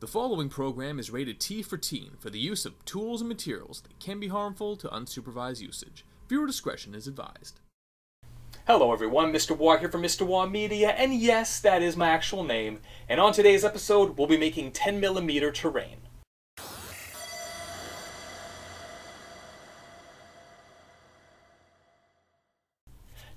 The following program is rated T for teen for the use of tools and materials that can be harmful to unsupervised usage. Viewer discretion is advised. Hello everyone, Mr. Waugh here from Mr. Waugh Media, and yes, that is my actual name. And on today's episode, we'll be making 10mm terrain.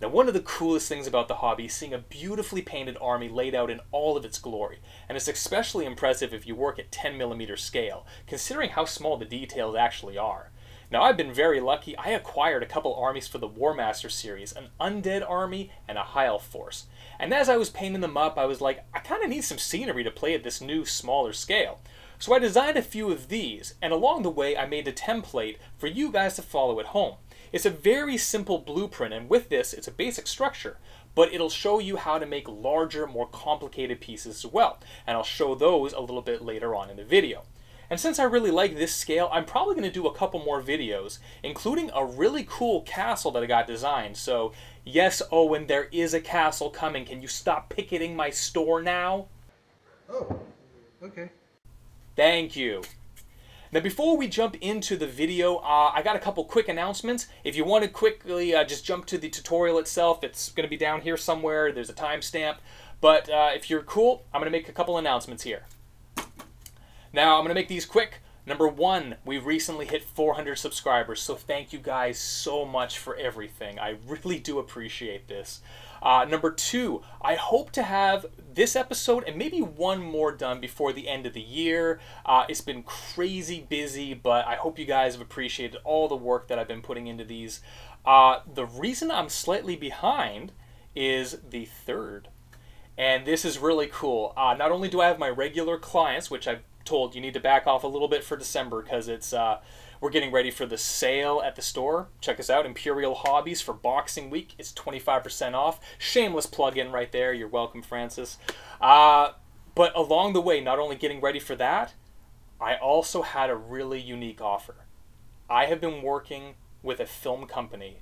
Now, one of the coolest things about the hobby is seeing a beautifully painted army laid out in all of its glory, and it's especially impressive if you work at 10mm scale, considering how small the details actually are. Now, I've been very lucky. I acquired a couple armies for the Warmaster series, an undead army and a high elf force. And as I was painting them up, I was like, I kind of need some scenery to play at this new, smaller scale. So I designed a few of these, and along the way I made a template for you guys to follow at home. It's a very simple blueprint, and with this, it's a basic structure, but it'll show you how to make larger, more complicated pieces as well, and I'll show those a little bit later on in the video. And since I really like this scale, I'm probably going to do a couple more videos, including a really cool castle that I got designed. So, yes, Owen, there is a castle coming. Can you stop picketing my store now? Oh, okay. Thank you. Now, before we jump into the video, I got a couple quick announcements. If you want to quickly just jump to the tutorial itself, it's going to be down here somewhere. There's a timestamp. But if you're cool, I'm going to make a couple announcements here. Now, I'm going to make these quick. Number one, we recently hit 400 subscribers, so thank you guys so much for everything. I really do appreciate this. Number two, I hope to have this episode and maybe one more done before the end of the year. It's been crazy busy, but I hope you guys have appreciated all the work that I've been putting into these. The reason I'm slightly behind is the third. And this is really cool. Not only do I have my regular clients, which I've told you need to back off a little bit for December because it's we're getting ready for the sale at the store. Check us out, Imperial Hobbies for Boxing Week. It's 25% off. Shameless plug-in right there. You're welcome, Francis. But along the way, not only getting ready for that, I also had a really unique offer. I have been working with a film company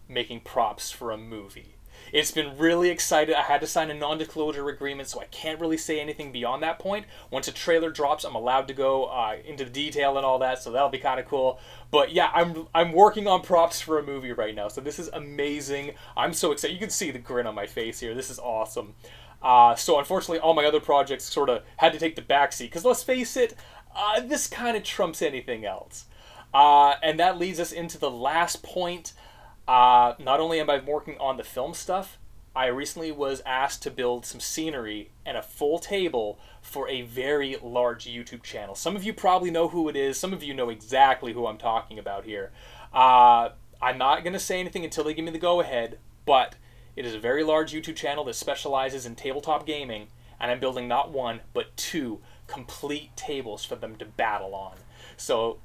making props for a movie. It's been really exciting. I had to sign a non-disclosure agreement, so I can't really say anything beyond that point. Once a trailer drops, I'm allowed to go into the detail and all that, so that'll be kind of cool. But yeah, I'm working on props for a movie right now, so this is amazing. I'm so excited. You can see the grin on my face here. This is awesome. So unfortunately, all my other projects sort of had to take the backseat, because let's face it, this kind of trumps anything else. And that leads us into the last point. Not only am I working on the film stuff, I recently was asked to build some scenery and a full table for a very large YouTube channel. Some of you probably know who it is. Some of you know exactly who I'm talking about here. I'm not going to say anything until they give me the go-ahead, but it is a very large YouTube channel that specializes in tabletop gaming, and I'm building not one, but two complete tables for them to battle on. So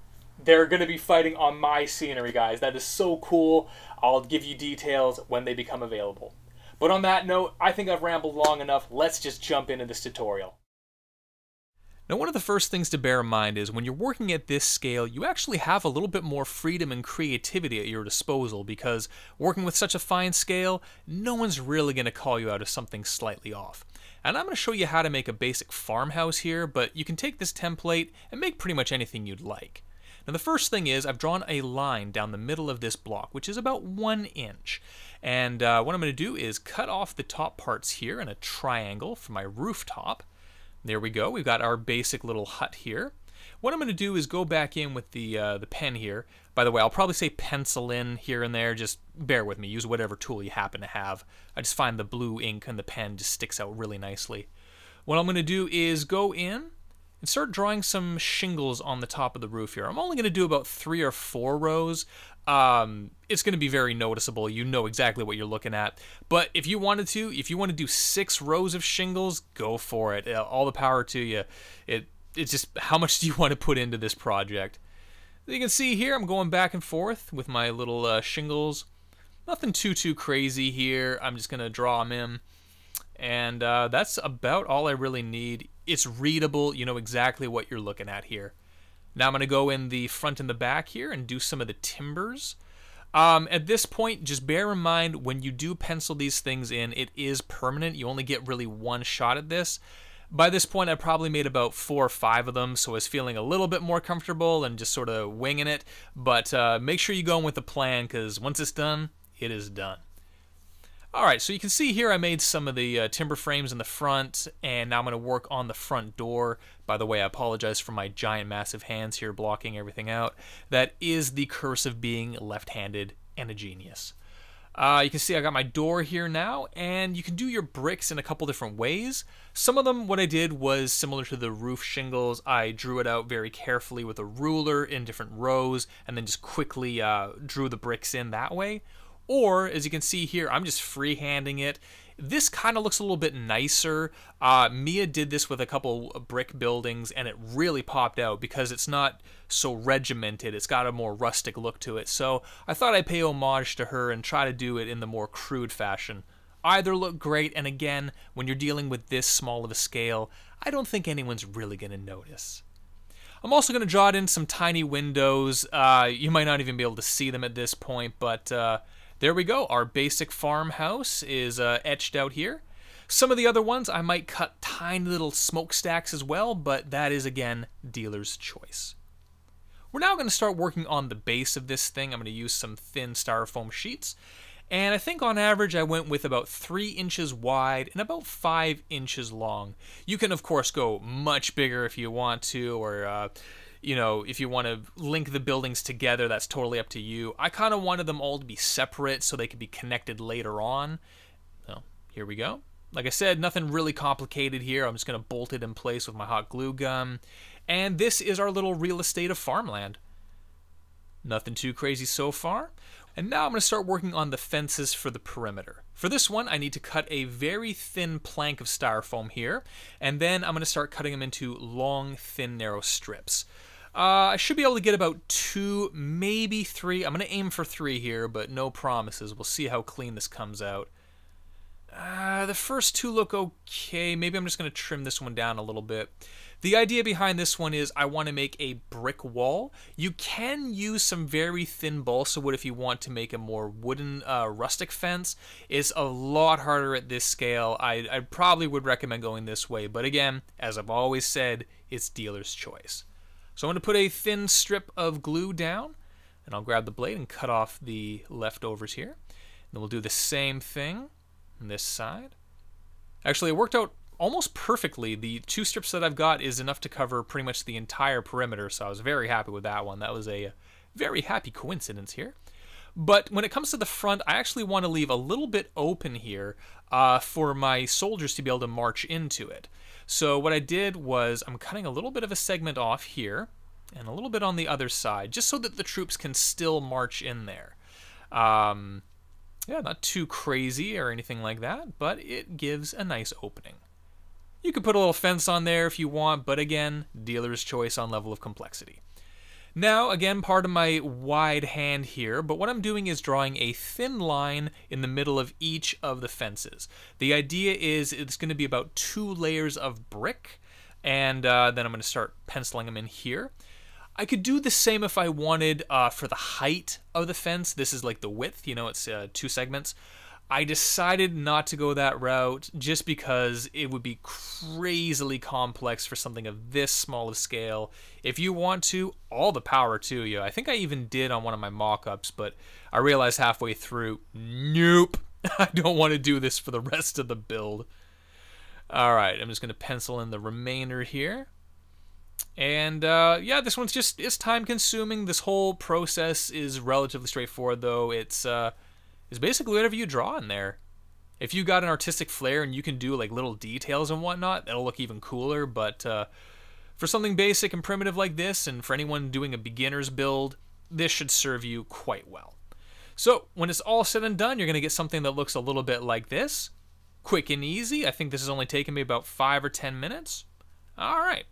they're going to be fighting on my scenery, guys. That is so cool. I'll give you details when they become available. But on that note, I think I've rambled long enough. Let's just jump into this tutorial. Now, one of the first things to bear in mind is when you're working at this scale, you actually have a little bit more freedom and creativity at your disposal, because working with such a fine scale, no one's really going to call you out as something slightly off. And I'm going to show you how to make a basic farmhouse here, but you can take this template and make pretty much anything you'd like. Now, the first thing is I've drawn a line down the middle of this block, which is about 1 inch. And what I'm going to do is cut off the top parts here in a triangle for my rooftop. There we go. We've got our basic little hut here. What I'm going to do is go back in with the pen here. By the way, I'll probably say pencil in here and there. Just bear with me. Use whatever tool you happen to have. I just find the blue ink and the pen just sticks out really nicely. What I'm going to do is go in and start drawing some shingles on the top of the roof here. I'm only going to do about 3 or 4 rows. It's going to be very noticeable. You know exactly what you're looking at. But if you wanted to, if you want to do 6 rows of shingles, go for it. All the power to you. It's just how much do you want to put into this project. You can see here I'm going back and forth with my little shingles. Nothing too crazy here. I'm just going to draw them in. And that's about all I really need. It's readable. You know exactly what you're looking at here. Now I'm going to go in the front and the back here and do some of the timbers. At this point, just bear in mind when you do pencil these things in, it is permanent. You only get really one shot at this. By this point, I probably made about 4 or 5 of them, so I was feeling a little bit more comfortable and just sort of winging it. But make sure you go in with a plan, because once it's done, it is done. Alright, so you can see here I made some of the timber frames in the front, and now I'm going to work on the front door. By the way, I apologize for my giant massive hands here blocking everything out. That is the curse of being left-handed and a genius. You can see I got my door here now, and you can do your bricks in a couple different ways. Some of them, what I did was similar to the roof shingles. I drew it out very carefully with a ruler in different rows, and then just quickly drew the bricks in that way. Or, as you can see here, I'm just freehanding it. This kind of looks a little bit nicer. Mia did this with a couple of brick buildings, and it really popped out because it's not so regimented. It's got a more rustic look to it. So I thought I'd pay homage to her and try to do it in the more crude fashion. Either look great, and again, when you're dealing with this small of a scale, I don't think anyone's really going to notice. I'm also going to draw it in some tiny windows. You might not even be able to see them at this point, but there we go. Our basic farmhouse is etched out here. Some of the other ones I might cut tiny little smokestacks as well, but that is, again, dealer's choice. We're now going to start working on the base of this thing. I'm going to use some thin styrofoam sheets. And I think on average I went with about 3 inches wide and about 5 inches long. You can, of course, go much bigger if you want to, or you know, if you want to link the buildings together, that's totally up to you. I kind of wanted them all to be separate so they could be connected later on. So, here we go. Like I said, nothing really complicated here. I'm just going to bolt it in place with my hot glue gun. And this is our little real estate of farmland. Nothing too crazy so far. And now I'm going to start working on the fences for the perimeter. For this one, I need to cut a very thin plank of styrofoam here, and then I'm going to start cutting them into long, thin, narrow strips. I should be able to get about 2, maybe 3. I'm going to aim for 3 here, but no promises. We'll see how clean this comes out. The first 2 look okay. Maybe I'm just going to trim this one down a little bit. The idea behind this one is I want to make a brick wall. You can use some very thin balsa wood if you want to make a more wooden rustic fence. It's a lot harder at this scale. I probably would recommend going this way, but again, as I've always said, it's dealer's choice. So I'm going to put a thin strip of glue down, and I'll grab the blade and cut off the leftovers here. And then we'll do the same thing on this side. Actually, it worked out almost perfectly. The 2 strips that I've got is enough to cover pretty much the entire perimeter, so I was very happy with that one. That was a very happy coincidence here. But when it comes to the front, I actually want to leave a little bit open here for my soldiers to be able to march into it. So what I did was I'm cutting a little bit of a segment off here and a little bit on the other side, just so that the troops can still march in there. Yeah, not too crazy or anything like that, but it gives a nice opening. You could put a little fence on there if you want, but again, dealer's choice on level of complexity. Now, again, part of my wide hand here, but what I'm doing is drawing a thin line in the middle of each of the fences. The idea is it's going to be about 2 layers of brick, and then I'm going to start penciling them in here. I could do the same if I wanted for the height of the fence. This is like the width, you know, it's 2 segments. I decided not to go that route just because it would be crazily complex for something of this small of scale. If you want to, all the power to you. I think I even did on one of my mock-ups, but I realized halfway through, nope, I don't want to do this for the rest of the build. Alright, I'm just going to pencil in the remainder here. And yeah, this one's just, it's time consuming. This whole process is relatively straightforward though. It's basically whatever you draw in there. If you got an artistic flair and you can do like little details and whatnot, that'll look even cooler, but for something basic and primitive like this, and for anyone doing a beginner's build, this should serve you quite well. So when it's all said and done, you're going to get something that looks a little bit like this. Quick and easy. I think this has only taken me about 5 or 10 minutes. Alright.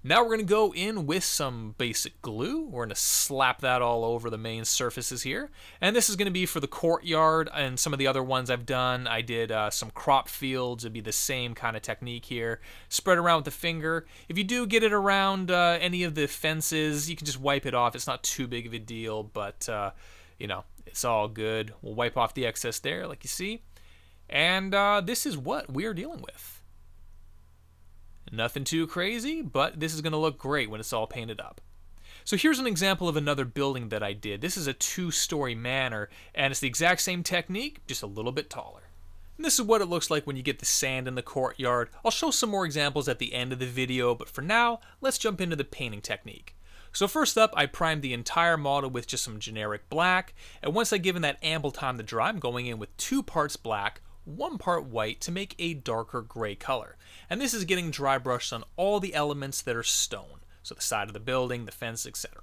Now we're going to go in with some basic glue. We're going to slap that all over the main surfaces here. And this is going to be for the courtyard and some of the other ones I've done. I did some crop fields. It'd be the same kind of technique here. Spread around with the finger. If you do get it around any of the fences, you can just wipe it off. It's not too big of a deal, but you know, it's all good. We'll wipe off the excess there, like you see. And this is what we are dealing with. Nothing too crazy, but this is going to look great when it's all painted up. So here's an example of another building that I did. This is a 2-story manor, and it's the exact same technique, just a little bit taller. And this is what it looks like when you get the sand in the courtyard. I'll show some more examples at the end of the video, but for now, let's jump into the painting technique. So first up, I primed the entire model with just some generic black, and once I've given that ample time to dry, I'm going in with 2 parts black, 1 part white to make a darker gray color. And this is getting dry brushed on all the elements that are stone. So the side of the building, the fence, etc.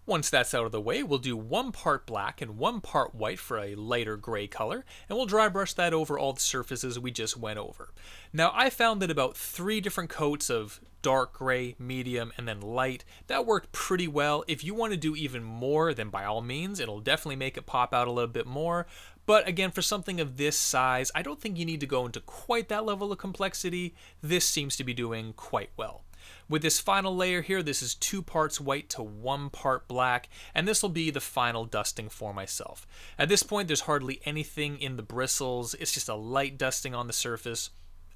Once that's out of the way, we'll do 1 part black and 1 part white for a lighter gray color, and we'll dry brush that over all the surfaces we just went over. Now I found that about 3 different coats of dark gray, medium, and then light, that worked pretty well. If you want to do even more, then by all means, it'll definitely make it pop out a little bit more. But again, for something of this size, I don't think you need to go into quite that level of complexity. This seems to be doing quite well. With this final layer here, this is 2 parts white to 1 part black, and this will be the final dusting for myself. At this point, there's hardly anything in the bristles. It's just a light dusting on the surface,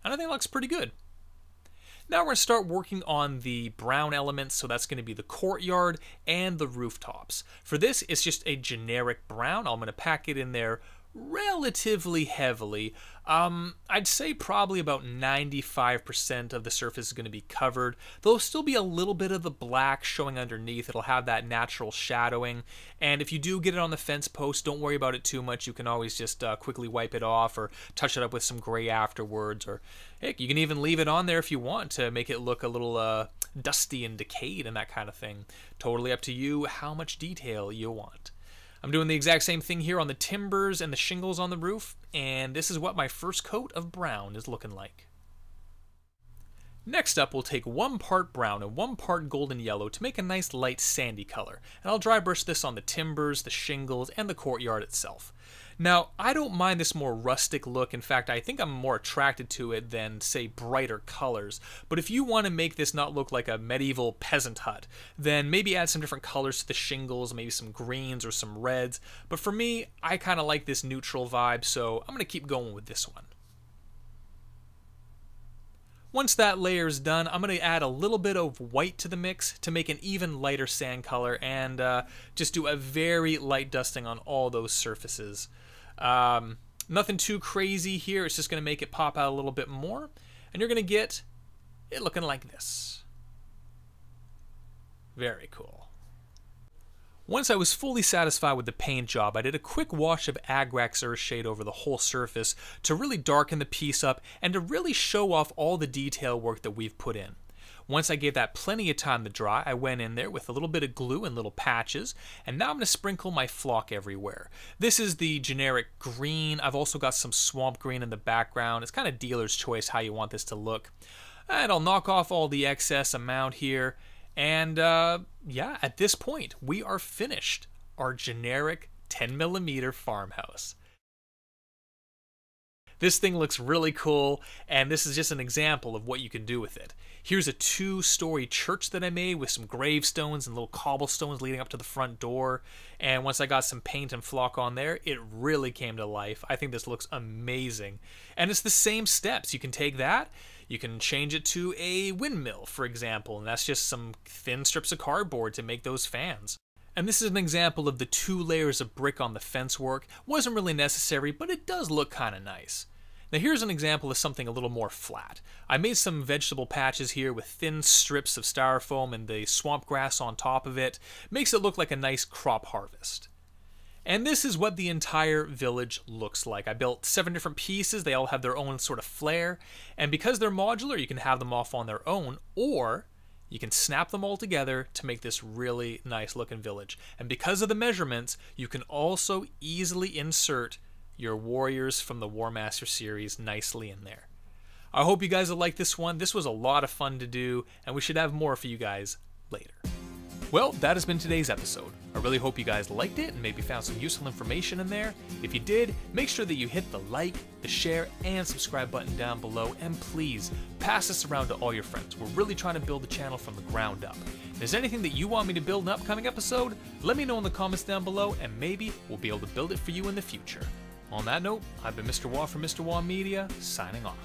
and I think it looks pretty good. Now we're going to start working on the brown elements, so that's going to be the courtyard and the rooftops. For this, it's just a generic brown. I'm going to pack it in there relatively heavily. I'd say probably about 95% of the surface is going to be covered. There'll still be a little bit of the black showing underneath. It'll have that natural shadowing, and if you do get it on the fence post, don't worry about it too much. You can always just quickly wipe it off or touch it up with some gray afterwards, or heck, you can even leave it on there if you want to make it look a little dusty and decayed and that kind of thing. Totally up to you how much detail you want. I'm doing the exact same thing here on the timbers and the shingles on the roof, and this is what my first coat of brown is looking like. Next up, we'll take 1 part brown and 1 part golden yellow to make a nice light sandy color, and I'll dry brush this on the timbers, the shingles, and the courtyard itself. Now, I don't mind this more rustic look. In fact, I think I'm more attracted to it than, say, brighter colors. But if you want to make this not look like a medieval peasant hut, then maybe add some different colors to the shingles, maybe some greens or some reds. But for me, I kind of like this neutral vibe, so I'm going to keep going with this one. Once that layer is done, I'm going to add a little bit of white to the mix to make an even lighter sand color, and just do a very light dusting on all those surfaces. Nothing too crazy here. It's just going to make it pop out a little bit more, and you're going to get it looking like this. Very cool. Once I was fully satisfied with the paint job, I did a quick wash of Agrax Earthshade over the whole surface to really darken the piece up and to really show off all the detail work that we've put in. Once I gave that plenty of time to dry, I went in there with a little bit of glue and little patches, and now I'm going to sprinkle my flock everywhere. This is the generic green. I've also got some swamp green in the background. It's kind of dealer's choice how you want this to look. And I'll knock off all the excess amount here. And yeah, at this point, we are finished our generic 10mm farmhouse. This thing looks really cool, and this is just an example of what you can do with it. Here's a 2-story church that I made with some gravestones and little cobblestones leading up to the front door. And once I got some paint and flock on there, it really came to life. I think this looks amazing. And it's the same steps. You can take that, you can change it to a windmill, for example, and that's just some thin strips of cardboard to make those fans. And this is an example of the 2 layers of brick on the fence work. Wasn't really necessary, but it does look kind of nice. Now here's an example of something a little more flat. I made some vegetable patches here with thin strips of styrofoam and the swamp grass on top of it. Makes it look like a nice crop harvest. And this is what the entire village looks like. I built 7 different pieces. They all have their own sort of flair. And because they're modular, you can have them off on their own, or you can snap them all together to make this really nice looking village. And because of the measurements, you can also easily insert your warriors from the Warmaster series nicely in there. I hope you guys will like this one. This was a lot of fun to do, and we should have more for you guys later. Well, that has been today's episode. I really hope you guys liked it and maybe found some useful information in there. If you did, make sure that you hit the like, the share, and subscribe button down below, and please pass this around to all your friends. We're really trying to build the channel from the ground up. If there's anything that you want me to build in an upcoming episode, let me know in the comments down below, and maybe we'll be able to build it for you in the future. On that note, I've been Mr. Waugh from Mr. Waugh Media, signing off.